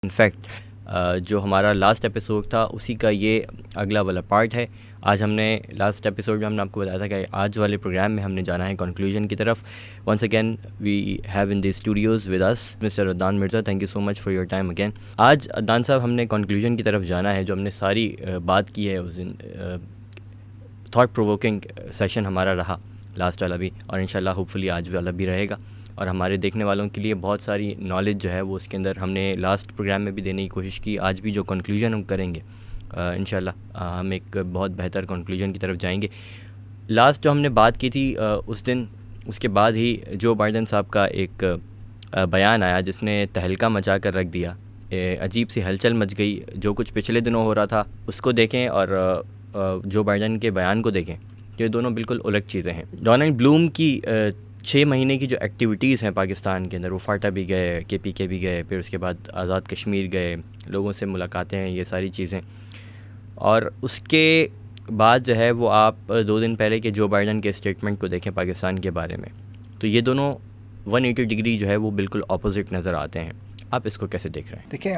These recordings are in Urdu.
انفیکٹ جو ہمارا لاسٹ ایپیسوڈ تھا اسی کا یہ اگلا والا پارٹ ہے. آج ہم نے لاسٹ ایپیسوڈ میں ہم نے آپ کو بتایا تھا کہ آج والے پروگرام میں ہم نے جانا ہے کنکلوژن کی طرف. Once again we have in the studios with us mister Adnan Mirza. Thank you so much for your time again. آج عدنان صاحب ہم نے کنکلوژن کی طرف جانا ہے. جو ہم نے ساری بات کی ہے اس دن تھاٹ پرووکنگ سیشن ہمارا رہا لاسٹ والا بھی, اور انشاءاللہ ہوپ فلی آج والا بھی رہے گا. اور ہمارے دیکھنے والوں کے لیے بہت ساری نالج جو ہے وہ اس کے اندر ہم نے لاسٹ پروگرام میں بھی دینے کی کوشش کی. آج بھی جو کنکلوژن ہم کریں گے انشاءاللہ ہم ایک بہت بہتر کنکلوژن کی طرف جائیں گے. لاسٹ جو ہم نے بات کی تھی اس دن, اس کے بعد ہی جو بائیڈن صاحب کا ایک بیان آیا جس نے تہلکہ مچا کر رکھ دیا. عجیب سی ہلچل مچ گئی. جو کچھ پچھلے دنوں ہو رہا تھا اس کو دیکھیں اور جو بائیڈن کے بیان کو دیکھیں, یہ دونوں بالکل الگ چیزیں ہیں. ڈونلڈ بلوم کی 6 مہینے کی جو ایکٹیویٹیز ہیں پاکستان کے اندر, وہ فاٹا بھی گئے, کے پی کے بھی گئے, پھر اس کے بعد آزاد کشمیر گئے, لوگوں سے ملاقاتیں ہیں, یہ ساری چیزیں. اور اس کے بعد جو ہے وہ آپ 2 دن پہلے کے جو بائیڈن کے اسٹیٹمنٹ کو دیکھیں پاکستان کے بارے میں, تو یہ دونوں 180 ڈگری جو ہے وہ بالکل اپوزٹ نظر آتے ہیں. آپ اس کو کیسے دیکھ رہے ہیں؟ دیکھیں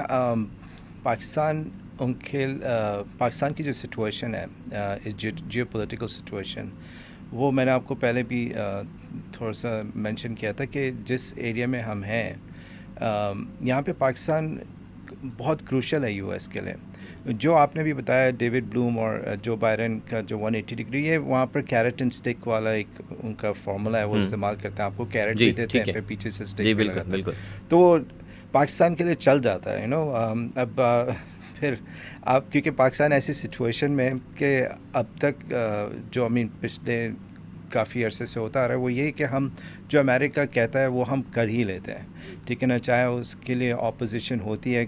پاکستان کی جو سچویشن ہے, جیو پولیٹیکل سچویشن, وہ میں نے آپ کو پہلے بھی تھوڑا سا مینشن کیا تھا کہ جس ایریا میں ہم ہیں یہاں پہ پاکستان بہت کروشل ہے یو ایس کے لیے. جو آپ نے بھی بتایا ڈیوڈ بلوم اور جو بائیڈن کا جو 180 ڈگری, یہ وہاں پر کیرٹ اینڈ اسٹک والا ایک ان کا فارمولا ہے, وہ استعمال کرتے ہیں. آپ کو کیرٹ بھی دیتے ہیں, پھر پیچھے سے اسٹک بھی لگاتے ہیں, تو وہ پاکستان کے لیے چل جاتا ہے. اب پھر آپ کیونکہ پاکستان ایسی سچویشن میں کہ اب تک جو پچھلے کافی عرصے سے ہوتا آ رہا ہے وہ یہی کہ ہم جو امریکہ کہتا ہے وہ ہم کر ہی لیتے ہیں, ٹھیک ہے نا, چاہے اس کے لیے اپوزیشن ہوتی ہے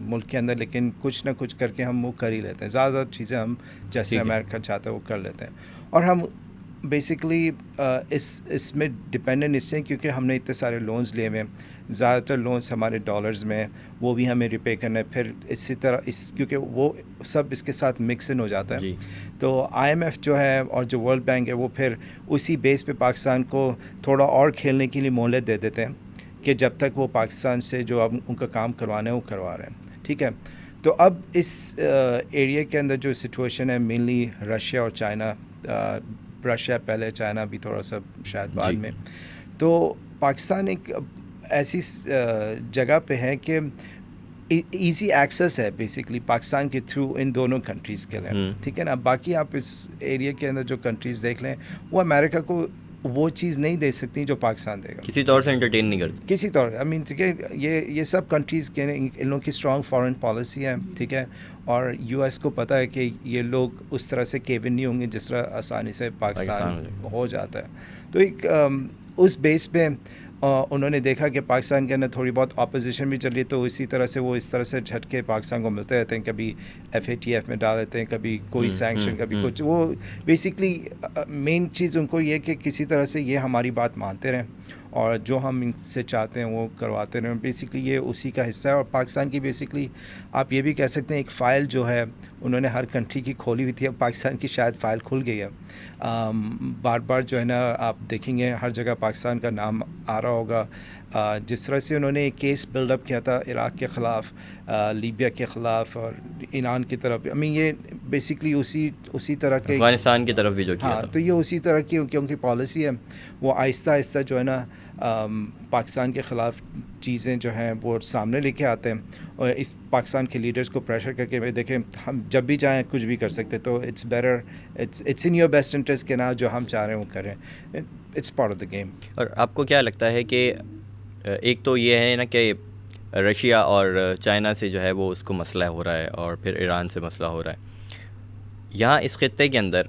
ملک کے اندر, لیکن کچھ نہ کچھ کر کے ہم وہ کر ہی لیتے ہیں. زیادہ چیزیں ہم جیسے امریکہ چاہتا ہے وہ کر لیتے ہیں. اور ہم بیسکلی اس میں ڈپینڈنٹ اس سے کیونکہ ہم نے اتنے سارے لونز لیے ہوئے ہیں, زیادہ تر لونز ہمارے ڈالرز میں, وہ بھی ہمیں ریپے کرنا ہے. پھر اسی طرح کیونکہ وہ سب اس کے ساتھ مکس ان ہو جاتا ہے, تو آئی ایم ایف جو ہے اور جو ورلڈ بینک ہے وہ پھر اسی بیس پہ پاکستان کو تھوڑا اور کھیلنے کے لیے مہلت دے دیتے ہیں کہ جب تک وہ پاکستان سے جو اب ان کا کام کروانا ہے وہ کروا رہے ہیں, ٹھیک ہے. تو اب اس ایریا کے اندر جو سچویشن ہے مینلی رشیا اور چائنا, رشیا پہلے, چائنا بھی تھوڑا سا شاید بعد میں, تو پاکستان ایک ایسی جگہ پہ ہے کہ ایزی ایکسیس ہے بیسکلی پاکستان کے تھرو ان دونوں کنٹریز کے لیے, ٹھیک ہے نا. باقی آپ اس ایریا کے اندر جو کنٹریز دیکھ لیں وہ امریکہ کو وہ چیز نہیں دے سکتی جو پاکستان دے گا, کسی طور سے انٹرٹین نہیں کرتی کسی طور. ٹھیک ہے, یہ سب کنٹریز کے ان لوگوں کی اسٹرانگ فارن پالیسی ہے, ٹھیک ہے, اور یو ایس کو پتہ ہے کہ یہ لوگ اس طرح سے کیون نہیں ہوں گے جس طرح آسانی سے پاکستان ہو جاتا ہے. تو ایک اس بیس پہ انہوں نے دیکھا کہ پاکستان کے اندر تھوڑی بہت اپوزیشن بھی چل رہی ہے, تو اسی طرح سے وہ اس طرح سے جھٹکے پاکستان کو ملتے رہتے ہیں. کبھی FATF میں ڈال دیتے ہیں, کبھی کوئی سینکشن, کبھی کچھ. وہ بیسکلی مین چیز ان کو یہ کہ کسی طرح سے یہ ہماری بات مانتے رہیں اور جو ہم ان سے چاہتے ہیں وہ کرواتے رہیں. بیسکلی یہ اسی کا حصہ ہے. اور پاکستان کی بیسکلی آپ یہ بھی کہہ سکتے ہیں ایک فائل جو ہے انہوں نے ہر کنٹری کی کھولی ہوئی تھی, اب پاکستان کی شاید فائل کھل گئی ہے. بار بار جو ہے نا آپ دیکھیں گے ہر جگہ پاکستان کا نام آ رہا ہوگا. جس طرح سے انہوں نے ایک کیس بلڈ اپ کیا تھا عراق کے خلاف, لیبیا کے خلاف اور ایران کی طرف, یہ بیسکلی اسی طرح کے افغانستان کی طرف بھی جو کیا تھا, تو یہ اسی طرح کی ان کی پالیسی ہے. وہ آہستہ آہستہ جو ہے نا پاکستان کے خلاف چیزیں جو ہیں وہ سامنے لے کے آتے ہیں, اور اس پاکستان کے لیڈرز کو پریشر کر کے دیکھیں ہم جب بھی چاہیں کچھ بھی کر سکتے, تو it's better, it's in your best interest کہ نا جو ہم چاہ رہے ہیں وہ کریں. It's part of the game. اور آپ کو کیا لگتا ہے کہ ایک تو یہ ہے نا کہ رشیا اور چائنا سے جو ہے وہ اس کو مسئلہ ہو رہا ہے, اور پھر ایران سے مسئلہ ہو رہا ہے. یہاں اس خطے کے اندر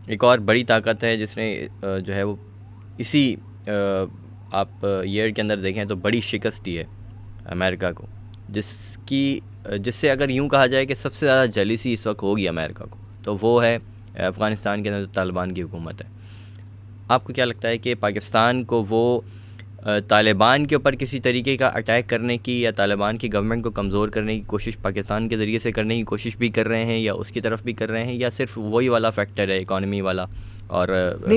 ایک اور بڑی طاقت ہے جس نے جو ہے وہ اسی آپ ایئر کے اندر دیکھیں تو بڑی شکست دی ہے امریکہ کو, جس سے اگر یوں کہا جائے کہ سب سے زیادہ جیلیسی اس وقت ہوگی امریکہ کو, تو وہ ہے افغانستان کے اندر جو طالبان کی حکومت ہے. آپ کو کیا لگتا ہے کہ پاکستان کو وہ طالبان کے اوپر کسی طریقے کا اٹیک کرنے کی یا طالبان کی گورنمنٹ کو کمزور کرنے کی کوشش پاکستان کے ذریعے سے کرنے کی کوشش بھی کر رہے ہیں، یا اس کی طرف بھی کر رہے ہیں، یا صرف وہی والا فیکٹر ہے اکانومی والا اور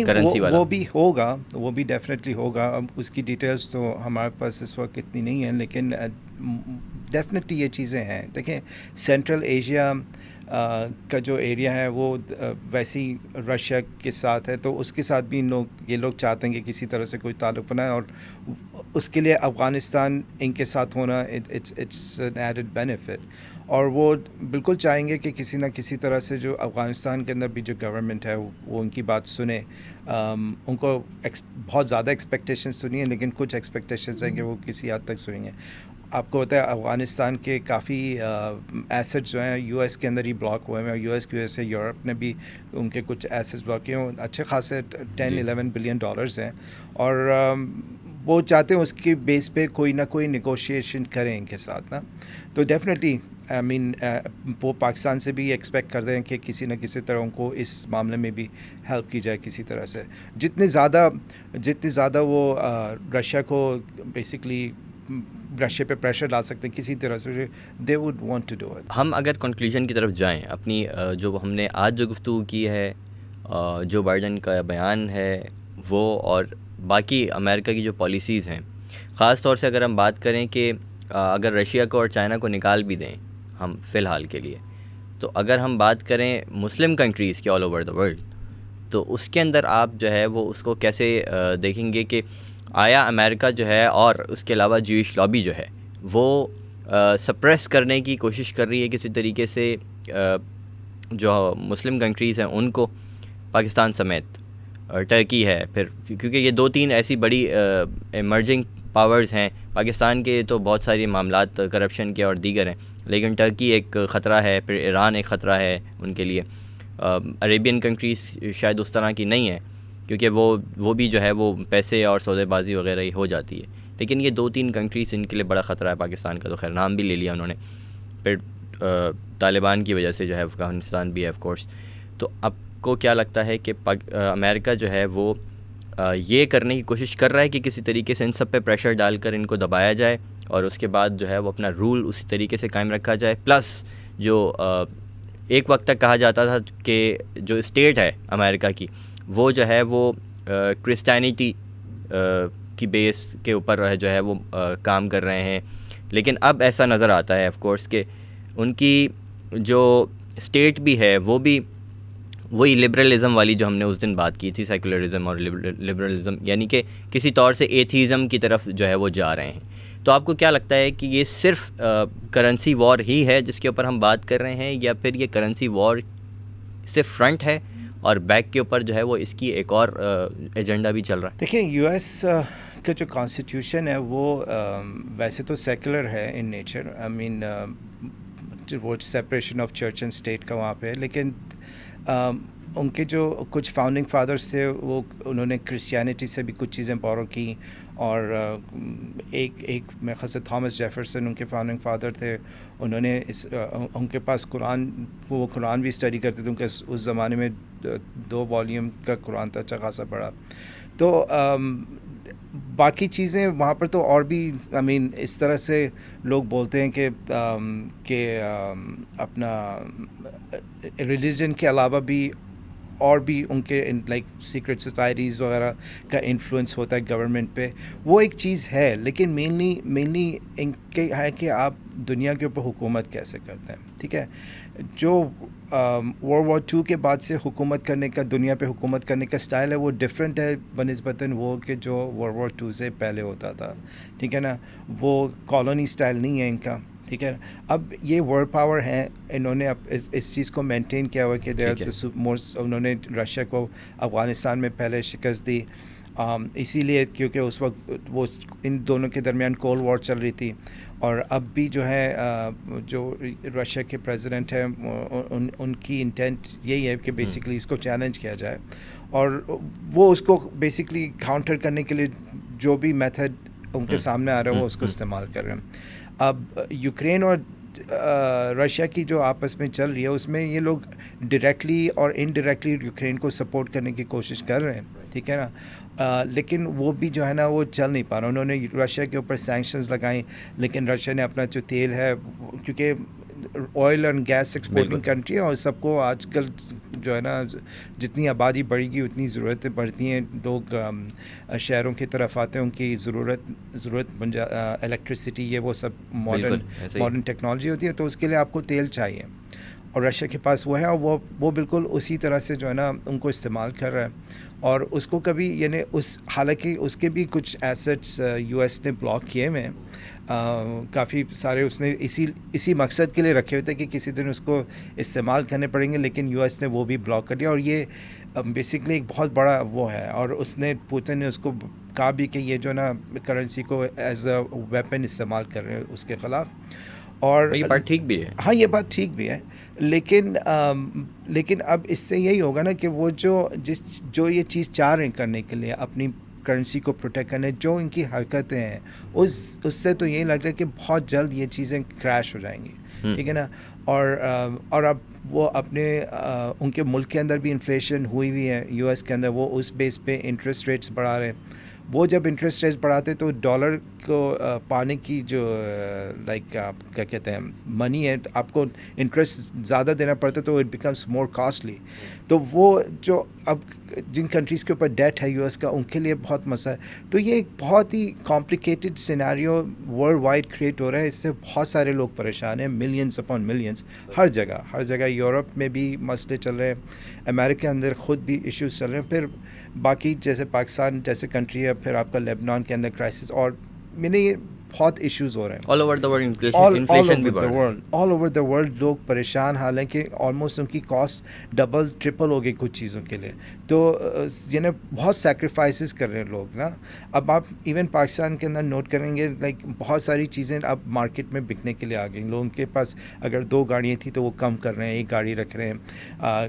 کرنسی والا؟ وہ بھی ہوگا، وہ بھی ڈیفینیٹلی ہوگا. اب اس کی ڈیٹیلز تو ہمارے پاس اس وقت اتنی نہیں ہیں، لیکن ڈیفینیٹلی یہ چیزیں ہیں. دیکھیں سینٹرل ایشیا کا جو ایریا ہے وہ ویسے ہی رشیا کے ساتھ ہے، تو اس کے ساتھ بھی یہ لوگ چاہتے ہیں کہ کسی طرح سے کوئی تعلق بنائے، اور اس کے لیے افغانستان ان کے ساتھ ہونا اٹس این ایڈڈ بینیفٹ. اور وہ بالکل چاہیں گے کہ کسی نہ کسی طرح سے جو افغانستان کے اندر بھی جو گورنمنٹ ہے وہ ان کی بات سنے. ان کو بہت زیادہ ایکسپیکٹیشنز تو نہیں ہیں، لیکن کچھ ایکسپیکٹیشنز ہیں کہ وہ کسی حد تک سنیں گے. آپ کو پتہ ہے افغانستان کے کافی ایسٹ جو ہیں یو ایس کے اندر ہی بلاک ہوئے ہیں، اور یو ایس کی وجہ سے یورپ نے بھی ان کے کچھ ایسٹس بلاک کیے ہیں. اچھے خاصے 10-11 بلین ڈالرز ہیں، اور وہ چاہتے ہیں اس کی بیس پہ کوئی نہ کوئی نیگوشیشن کریں ان کے ساتھ نا. تو ڈیفینیٹلی آئی مین وہ پاکستان سے بھی ایکسپیکٹ کرتے ہیں کہ کسی نہ کسی طرح ان کو اس معاملے میں بھی ہیلپ کی جائے کسی طرح سے. جتنی زیادہ وہ رشیا کو بیسکلی رشیا پہ پریشر ڈال سکتے ہیں کسی طرح سے، they would want to do it. ہم اگر کنکلوژن کی طرف جائیں اپنی، جو ہم نے آج جو گفتگو کی ہے، جو بائیڈن کا بیان ہے وہ، اور باقی امریکہ کی جو پالیسیز ہیں، خاص طور سے اگر ہم بات کریں کہ اگر رشیا کو اور چائنا کو نکال بھی دیں ہم فی الحال کے لیے، تو اگر ہم بات کریں مسلم کنٹریز کی آل اوور دا ورلڈ، تو اس کے اندر آپ جو ہے وہ اس کو کیسے دیکھیں گے کہ آیا امریکہ جو ہے اور اس کے علاوہ جوئش لابی جو ہے وہ سپریس کرنے کی کوشش کر رہی ہے کسی طریقے سے جو مسلم کنٹریز ہیں ان کو، پاکستان سمیت، ٹرکی ہے، پھر کیونکہ یہ 2-3 ایسی بڑی ایمرجنگ پاورز ہیں. پاکستان کے تو بہت سارے معاملات کرپشن کے اور دیگر ہیں، لیکن ٹرکی ایک خطرہ ہے، پھر ایران ایک خطرہ ہے ان کے لیے. عربین کنٹریز شاید اس طرح کی نہیں ہیں، کیونکہ وہ بھی جو ہے وہ پیسے اور سودے بازی وغیرہ ہی ہو جاتی ہے. لیکن یہ 2-3 کنٹریز ان کے لیے بڑا خطرہ ہے. پاکستان کا تو خیر نام بھی لے لیا انہوں نے، پھر طالبان کی وجہ سے جو ہے افغانستان بھی ہے آف کورس. تو آپ کو کیا لگتا ہے کہ امریکہ جو ہے وہ یہ کرنے کی کوشش کر رہا ہے کہ کسی طریقے سے ان سب پہ پریشر ڈال کر ان کو دبایا جائے، اور اس کے بعد جو ہے وہ اپنا رول اسی طریقے سے قائم رکھا جائے؟ پلس جو ایک وقت تک کہا جاتا تھا کہ جو اسٹیٹ ہے امریکہ کی وہ جو ہے وہ کرسچینٹی کی بیس کے اوپر جو ہے وہ کام کر رہے ہیں، لیکن اب ایسا نظر آتا ہے آف کورس کہ ان کی جو اسٹیٹ بھی ہے وہ بھی وہی لبرلزم والی جو ہم نے اس دن بات کی تھی، سیکولرزم اور لبرلزم، یعنی کہ کسی طور سے ایتھیزم کی طرف جو ہے وہ جا رہے ہیں. تو آپ کو کیا لگتا ہے کہ یہ صرف کرنسی وار ہی ہے جس کے اوپر ہم بات کر رہے ہیں، یا پھر یہ کرنسی وار صرف فرنٹ ہے اور بیک کے اوپر جو ہے وہ اس کی ایک اور ایجنڈا بھی چل رہا ہے؟ دیکھیں یو ایس کا جو کانسٹیٹیوشن ہے وہ ویسے تو سیکولر ہے ان نیچر، آئی مین وہ separation of church and state کا وہاں پہ، لیکن ان کے جو کچھ فاؤنڈنگ فادرس تھے وہ انہوں نے کرسچینٹی سے بھی کچھ چیزیں بورو کی، اور ایک میرے خیال سے تھامس جیفرسن ان کے فاؤنڈنگ فادر تھے، انہوں نے ان کے پاس وہ قرآن بھی اسٹڈی کرتے تھے، ان کے اس زمانے میں 2 والیوم کا قرآن تھا اچھا خاصا بڑا. تو باقی چیزیں وہاں پر تو اور بھی آئی مین اس طرح سے لوگ بولتے ہیں کہ اپنا ریلیجن کے علاوہ بھی اور بھی ان کے لائک سیکرٹ سوسائٹیز وغیرہ کا انفلوئنس ہوتا ہے گورنمنٹ پہ، وہ ایک چیز ہے. لیکن مینلی ان کے ہے کہ آپ دنیا کے اوپر حکومت کیسے کرتے ہیں. ٹھیک ہے، جو World War II کے بعد سے حکومت کرنے کا، دنیا پہ حکومت کرنے کا سٹائل ہے وہ ڈفرینٹ ہے بنسبتاً وہ کہ جو World War II سے پہلے ہوتا تھا. ٹھیک ہے نا، وہ کالونی سٹائل نہیں ہے ان کا. ٹھیک ہے، اب یہ ورلڈ پاور ہیں، انہوں نے اب اس چیز کو مینٹین کیا ہوا کہ انہوں نے رشیا کو افغانستان میں پہلے شکست دی، اسی لیے کیونکہ اس وقت وہ ان دونوں کے درمیان کولڈ وار چل رہی تھی. اور اب بھی جو ہے جو رشیا کے پریزیڈنٹ ہیں ان کی انٹینٹ یہی ہے کہ بیسکلی اس کو چیلنج کیا جائے، اور وہ اس کو بیسکلی کاؤنٹر کرنے کے لیے جو بھی میتھڈ ان کے سامنے آ رہا ہے وہ اس کو استعمال کر رہے ہیں. اب یوکرین اور رشیا کی جو آپس میں چل رہی ہے اس میں یہ لوگ ڈائریکٹلی اور انڈائریکٹلی یوکرین کو سپورٹ کرنے کی کوشش کر رہے ہیں. ٹھیک ہے نا. لیکن وہ بھی جو ہے نا وہ چل نہیں پا رہا. انہوں نے رشیا کے اوپر سینکشنز لگائیں, لیکن رشیا نے اپنا جو تیل ہے, کیونکہ oil and gas exporting country ہے, اور سب کو آج کل جو ہے نا جتنی آبادی بڑھے گی اتنی ضرورتیں بڑھتی ہیں, لوگ شہروں کی طرف آتے ہیں, ان کی ضرورت بن الیکٹریسٹی یہ وہ سب ماڈرن ٹیکنالوجی ہوتی ہے, تو اس کے لیے آپ کو تیل چاہیے, اور رشیا کے پاس وہ ہے, اور وہ بالکل اسی طرح سے جو ہے نا ان کو استعمال کر رہا ہے. اور اس کو کبھی یعنی حالانکہ اس کے بھی کچھ ایسٹس یو ایس نے بلاک کیے ہوئے ہیں, کافی سارے اس نے اسی مقصد کے لیے رکھے ہوئے تھے کہ کسی دن اس کو استعمال کرنے پڑیں گے, لیکن یو ایس نے وہ بھی بلاک کر دیا. اور یہ بیسکلی ایک بہت بڑا وہ ہے, اور اس نے پوتن نے اس کو کہا بھی کہ یہ جو نا کرنسی کو ایز اے ویپن استعمال کر رہے ہیں اس کے خلاف. اور یہ بات ٹھیک بھی ہے, ہاں یہ بات ٹھیک بھی ہے, لیکن اب اس سے یہی ہوگا نا کہ وہ جو یہ چیز چاہ رہے ہیں کرنے کے لیے, اپنی کرنسی کو پروٹیکٹ کرنے, جو ان کی حرکتیں ہیں اس سے تو یہی لگ رہا ہے کہ بہت جلد یہ چیزیں کریش ہو جائیں گی, ٹھیک ہے نا. اور اب وہ اپنے ان کے ملک کے اندر بھی انفلیشن ہوئی ہے یو ایس کے اندر, وہ اس بیس پہ انٹرسٹ ریٹس بڑھا رہے ہیں. وہ جب انٹرسٹ ریٹس بڑھاتے تو ڈالر کو پانے کی جو لائک آپ کیا کہتے ہیں منی ہے, آپ کو انٹرسٹ زیادہ دینا پڑتا ہے, تو اٹ بیکمس مور کاسٹلی. تو وہ جو اب جن کنٹریز کے اوپر ڈیٹ ہے یو ایس کا, ان کے لیے بہت مسئلہ ہے. تو یہ ایک بہت ہی complicated scenario worldwide create ہو رہا ہے. اس سے بہت سارے لوگ پریشان ہیں, ملینس اپون ملینس, ہر جگہ. یورپ میں بھی مسئلے چل رہے ہیں, امریکہ کے اندر خود بھی ایشوز چل رہے ہیں, پھر باقی جیسے پاکستان جیسے کنٹری ہے, پھر آپ کا لیبنان کے اندر کرائسس, اور میں نے یہ بہت ایشوز ہو رہے ہیں all over the world. Inflation بھی بڑھ رہا ہے آل اوور دا ورلڈ, لوگ پریشان, حالانکہ آلموسٹ ان کی کاسٹ ڈبل ٹرپل ہو گئی کچھ چیزوں کے لیے. تو یعنی بہت سیکریفائسز کر رہے ہیں لوگ نا. اب آپ ایون پاکستان کے اندر نوٹ کریں گے, لائک بہت ساری چیزیں اب مارکیٹ میں بکنے کے لیے آ گئیں. لوگوں کے پاس اگر 2 گاڑیاں تھیں تو وہ کم کر رہے ہیں, 1 گاڑی رکھ رہے ہیں.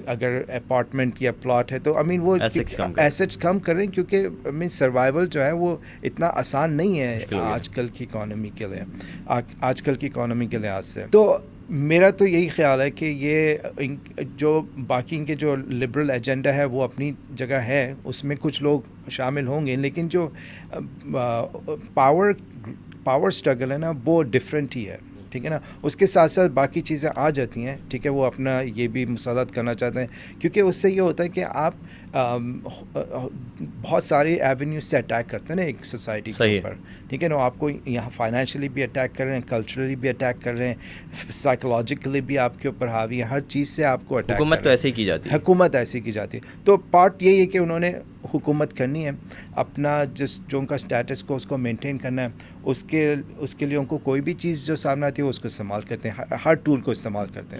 اگر اپارٹمنٹ یا پلاٹ ہے تو وہ ایسٹس کم کر رہے ہیں, کیونکہ سروائیول جو ہے وہ اتنا آسان نہیں ہے آج کل کی اکانومی کے لیے, آج کل کی اکانومی کے لحاظ سے. تو میرا تو یہی خیال ہے کہ یہ جو باقی ان کے جو لبرل ایجنڈا ہے وہ اپنی جگہ ہے, اس میں کچھ لوگ شامل ہوں گے, لیکن جو پاور اسٹرگل ہے نا وہ ڈفرینٹ ہی ہے, ٹھیک ہے نا. اس کے ساتھ ساتھ باقی چیزیں آ جاتی ہیں, ٹھیک ہے, وہ اپنا یہ بھی مساعدت کرنا چاہتے ہیں, کیونکہ اس سے یہ ہوتا ہے کہ آپ بہت سارے ایونیوز سے اٹیک کرتے ہیں نا ایک سوسائٹی کے اوپر, ٹھیک ہے نا. آپ کو یہاں فائنینشلی بھی اٹیک کر رہے ہیں, کلچرلی بھی اٹیک کر رہے ہیں, سائیکولوجیکلی بھی آپ کے اوپر حاوی ہے, ہر چیز سے آپ کو اٹیک. حکومت تو ایسے ہی کی جاتی ہے, حکومت ایسی کی جاتی ہے. تو پارٹ یہی ہے کہ انہوں نے حکومت کرنی ہے, اپنا جو ان کا اسٹیٹس کو اس کو مینٹین کرنا ہے, اس کے لیے ان کو کوئی بھی چیز جو سامنے آتی ہے اس کو استعمال کرتے ہیں, ہر ٹول کو استعمال کرتے ہیں.